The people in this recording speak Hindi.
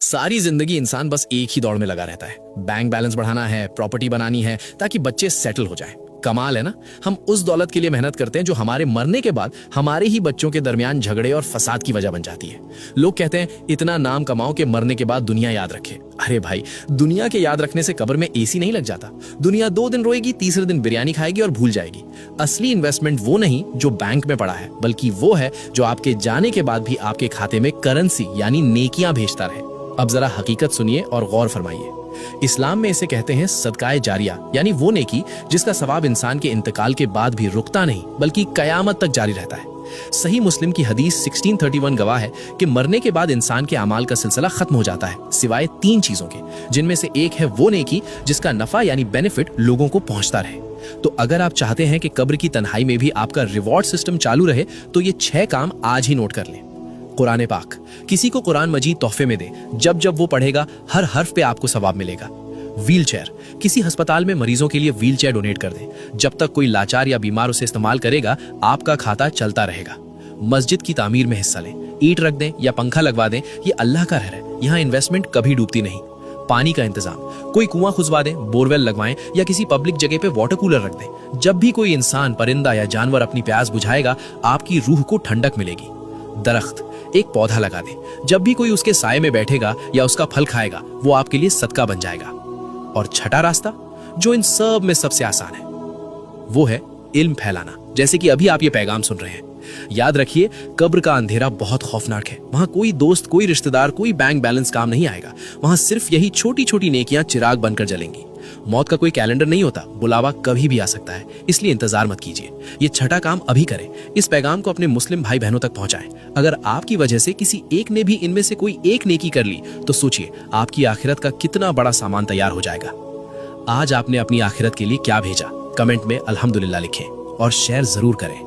सारी जिंदगी इंसान बस एक ही दौड़ में लगा रहता है, बैंक बैलेंस बढ़ाना है, प्रॉपर्टी बनानी है ताकि बच्चे सेटल हो जाएं। कमाल है ना। हम उस दौलत के लिए मेहनत करते हैं जो हमारे मरने के बाद हमारे ही बच्चों के दरमियान झगड़े और फसाद की वजह बन जाती है। लोग कहते हैं इतना नाम कमाओ कि मरने के बाद दुनिया याद रखे। अरे भाई, दुनिया के याद रखने से कब्र में एसी नहीं लग जाता। दुनिया 2 दिन रोएगी, तीसरे दिन बिरयानी खाएगी और भूल जाएगी। असली इन्वेस्टमेंट वो नहीं जो बैंक में पड़ा है, बल्कि वो है जो आपके जाने के बाद भी आपके खाते में करेंसी यानी नेकियां भेजता रहे। अब जरा हकीकत सुनिए और गौर फरमाइए। इस्लाम में इसे कहते हैं सदकाए जारिया, यानी वो नेकी जिसका सवाब इंसान के इंतकाल के बाद भी रुकता नहीं बल्कि कयामत तक जारी रहता है। सही मुस्लिम की हदीस 1631 गवाह है कि मरने के बाद इंसान के अमाल का सिलसिला खत्म हो जाता है सिवाय 3 चीजों के, जिनमें से एक है वो नेकी जिसका नफा यानी बेनिफिट लोगों को पहुंचता रहे। तो अगर आप चाहते हैं कि कब्र की तन्हाई में भी आपका रिवॉर्ड सिस्टम चालू रहे तो ये 6 काम आज ही नोट कर लें। कुरान पाक, किसी को कुरान मजीद तोहफे में दे, जब जब वो पढ़ेगा हर हर्फ पे आपको सवाब मिलेगा। व्हील चेयर, किसी अस्पताल में मरीजों के लिए व्हील चेयर डोनेट कर दें। जब तक कोई लाचार या बीमार उसे इस्तेमाल करेगा आपका खाता चलता रहेगा। मस्जिद की तामीर में हिस्सा लें, ईंट रख दें या पंखा लगवा दें, ये अल्लाह का घर है, यहाँ इन्वेस्टमेंट कभी डूबती नहीं। पानी का इंतजाम, कोई कुआं खुदवा दें, बोरवेल लगवाएं या किसी पब्लिक जगह पे वाटर कूलर रख दें। जब भी कोई इंसान, परिंदा या जानवर अपनी प्यास बुझाएगा आपकी रूह को ठंडक मिलेगी। दरख्त, एक पौधा लगा दें, जब भी कोई उसके साए में बैठेगा या उसका फल खाएगा वो आपके लिए सदका बन जाएगा। और छठा रास्ता जो इन सब में सबसे आसान है वो है इल्म फैलाना, जैसे कि अभी आप ये पैगाम सुन रहे हैं। याद रखिए, कब्र का अंधेरा बहुत खौफनाक है। वहां कोई दोस्त, कोई रिश्तेदार, कोई बैंक बैलेंस काम नहीं आएगा। वहां सिर्फ यही छोटी छोटी नेकियां चिराग बनकर जलेंगी। मौत का कोई कैलेंडर नहीं होता, बुलावा कभी भी आ सकता है, इसलिए इंतजार मत कीजिए। ये छठा काम अभी करें। इस पैगाम को अपने मुस्लिम भाई बहनों तक पहुंचाएं। अगर आपकी वजह से किसी एक ने भी इनमें से कोई एक नेकी कर ली तो सोचिए आपकी आखिरत का कितना बड़ा सामान तैयार हो जाएगा। आज आपने अपनी आखिरत के लिए क्या भेजा? कमेंट में अल्हम्दुलिल्लाह लिखें और शेयर जरूर करें।